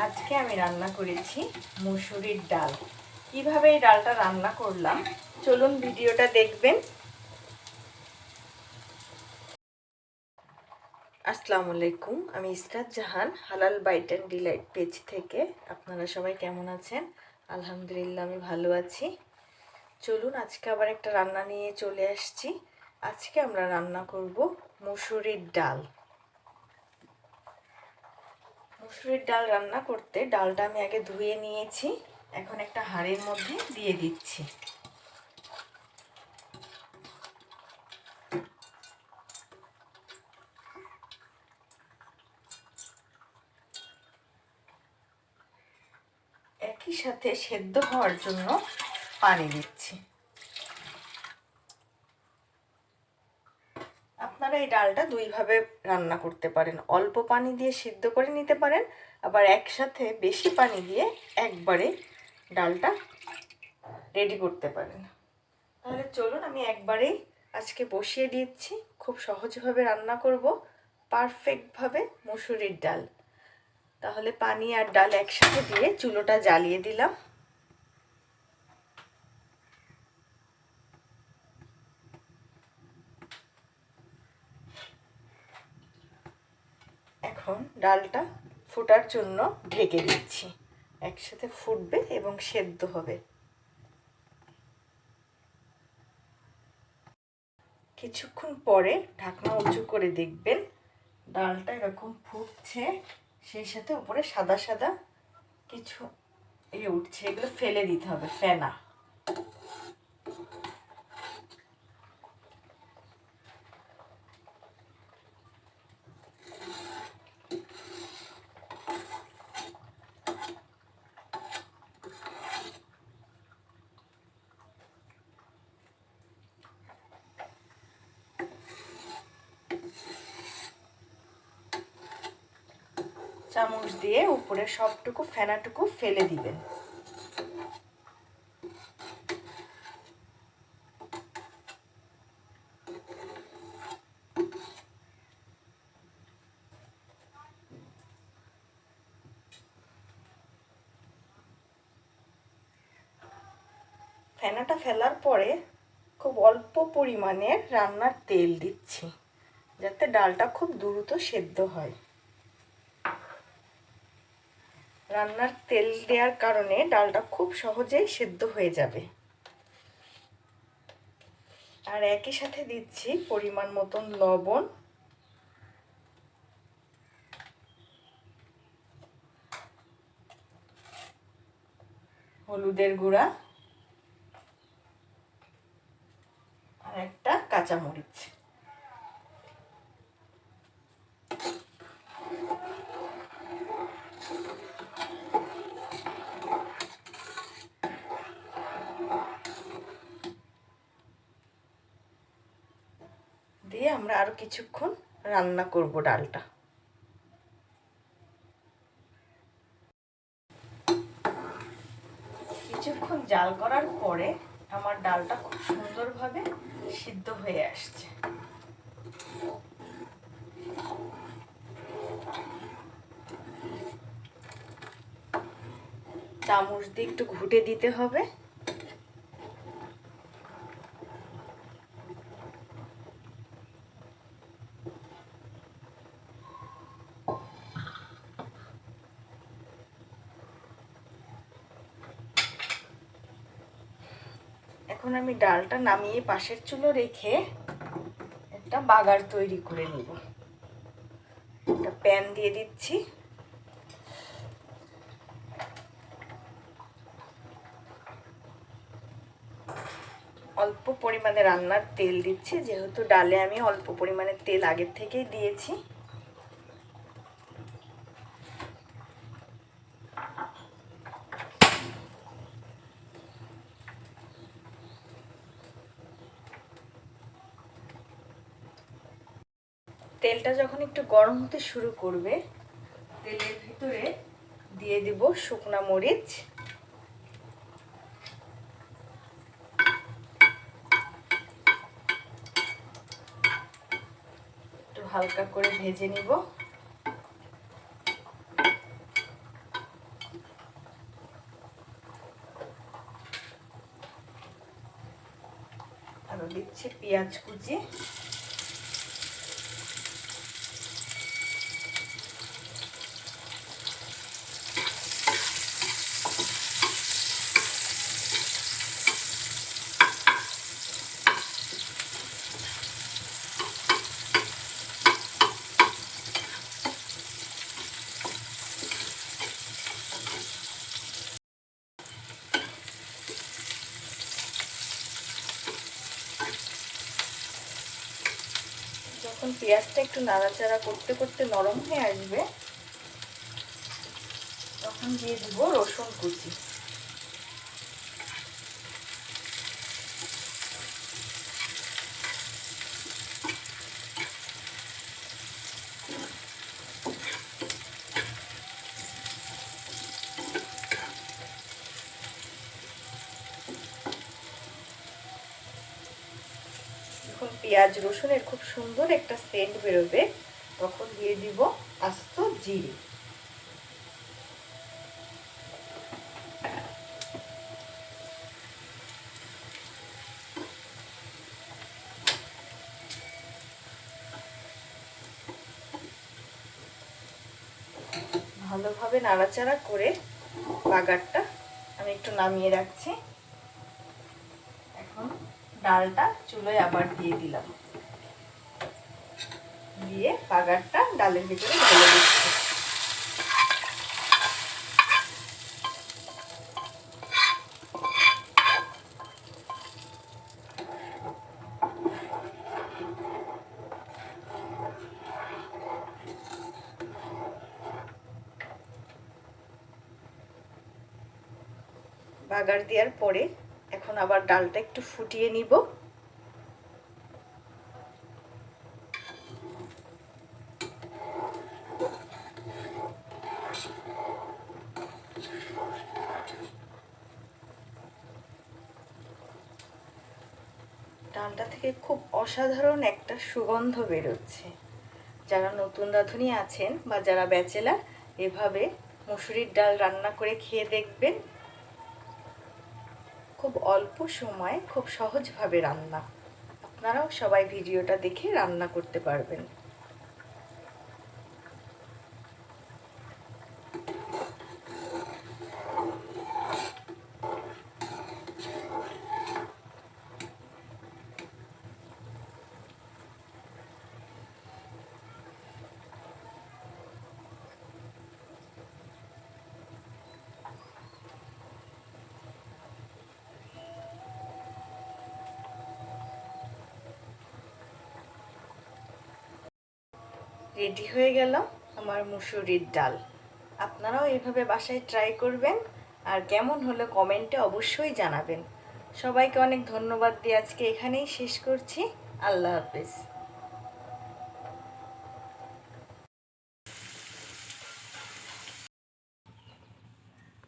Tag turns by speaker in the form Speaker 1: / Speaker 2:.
Speaker 1: আজকে আমি রান্না করেছি মুসুরির ডাল। কিভাবে এই ডালটা রান্না করলাম চলুন ভিডিওটা দেখবেন। আসসালামু আলাইকুম, আমি ইসরাত জাহান, হালাল বাইট অ্যান্ড ডিলাইট পেজ থেকে। আপনারা সবাই কেমন আছেন? আলহামদুলিল্লাহ আমি ভালো আছি। চলুন আজকে আবার একটা রান্না নিয়ে চলে আসছি। আজকে আমরা রান্না করব মুসুরির ডাল। মুসুরির ডাল রান্না করতে ডালটা আমি আগে ধুয়ে নিয়েছি। এখন একটা হাঁড়ির মধ্যে দিয়ে দিচ্ছি। একই সাথে সেদ্ধ হওয়ার জন্য পানি দিচ্ছি। আপনারা এই ডালটা দুইভাবে রান্না করতে পারেন, অল্প পানি দিয়ে সিদ্ধ করে নিতে পারেন, আবার একসাথে বেশি পানি দিয়ে একবারে ডালটা রেডি করতে পারেন। তাহলে চলুন আমি একবারেই আজকে বসিয়ে দিচ্ছি। খুব সহজভাবে রান্না করব, পারফেক্টভাবে মুসুরির ডাল। তাহলে পানি আর ডাল একসাথে দিয়ে চুলোটা জ্বালিয়ে দিলাম। এখন ডালটা ফোটার জন্য ঢেকে দিচ্ছি। একসাথে ফুটবে এবং সেদ্ধ হবে। কিছুক্ষণ পরে ঢাকনা উঁচু করে দেখবেন ডালটা এরকম ফুটছে, সেই সাথে উপরে সাদা সাদা কিছু উঠছে। এগুলো ফেলে দিতে হবে, ফেনা। চামচ দিয়ে উপরে সবটুকু ফেনাটুকু ফেলে দিবেন। ফেনাটা ফেলার পরে খুব অল্প পরিমাণে রান্নার তেল দিচ্ছি, যাতে ডালটা খুব দ্রুত সেদ্ধ হয়। রান্নার তেল দেওয়ার কারণে ডালটা খুব সহজেই সেদ্ধ হয়ে যাবে। আর একই সাথে দিচ্ছি পরিমাণ মতন লবণ, হলুদের গুঁড়া আর একটা কাঁচামরিচ। দিয়ে আমরা আরো কিছুক্ষণ রান্না করব ডালটা। কিছুক্ষণ জাল করার পরে আমার ডালটা খুব সুন্দরভাবে সিদ্ধ হয়ে আসছে। চামচ দিয়ে একটু ঘুটে দিতে হবে। এখন আমি ডালটা নামিয়ে পাশের চুলো রেখে একটা বাগার তৈরি করে নিব। একটা প্যান দিয়ে দিচ্ছি। অল্প পরিমাণে রান্নার তেল দিচ্ছি, যেহেতু ডালে আমি অল্প পরিমাণে তেল আগের থেকেই দিয়েছি। তেলটা যখন একটু গরম হতে শুরু করবে, তেলের ভিতরে দিয়ে দিব শুকনা মরিচ, একটু হালকা করে ভেজে নিব। দিচ্ছি পেঁয়াজ কুচি, যখন পেঁয়াজটা একটু নাড়াচাড়া করতে করতে নরম হয়ে আসবে তখন দিয়ে দিব রসুন কুচি। যখন পেঁয়াজ রসুনের খুব সুন্দর একটা সেন্ট বেরোবে তখন দিয়ে দিব আস্ত জিরে। ভালোভাবে নাড়াচাড়া করে বাগারটা আমি একটু নামিয়ে রাখছি। এখন ডালটা চুলোয় আবার দিয়ে দিলাম, দিয়ে বাগারটা ডালের ভিতরে ঢেলে দিচ্ছি। বাগার দেওয়ার পরে এখন আবার ডালটা একটু ফুটিয়ে নিব। ডালটা থেকে খুব অসাধারণ একটা সুগন্ধ বেরোচ্ছে। যারা নতুন রাঁধুনি আছেন বা যারা ব্যাচেলার এভাবে মুসুরির ডাল রান্না করে খেয়ে দেখবেন। খুব অল্প সময় খুব সহজভাবে রান্না, আপনারাও সবাই ভিডিওটা দেখে রান্না করতে পারবেন। রেডি হয়ে গেল আমার মুসুরির ডাল। আপনারাও এইভাবে বাসায় ট্রাই করবেন, আর কেমন হলো কমেন্টে অবশ্যই জানাবেন। সবাইকে অনেক ধন্যবাদ দিয়ে আজকে এখানেই শেষ করছি। আল্লাহ হাফেজ।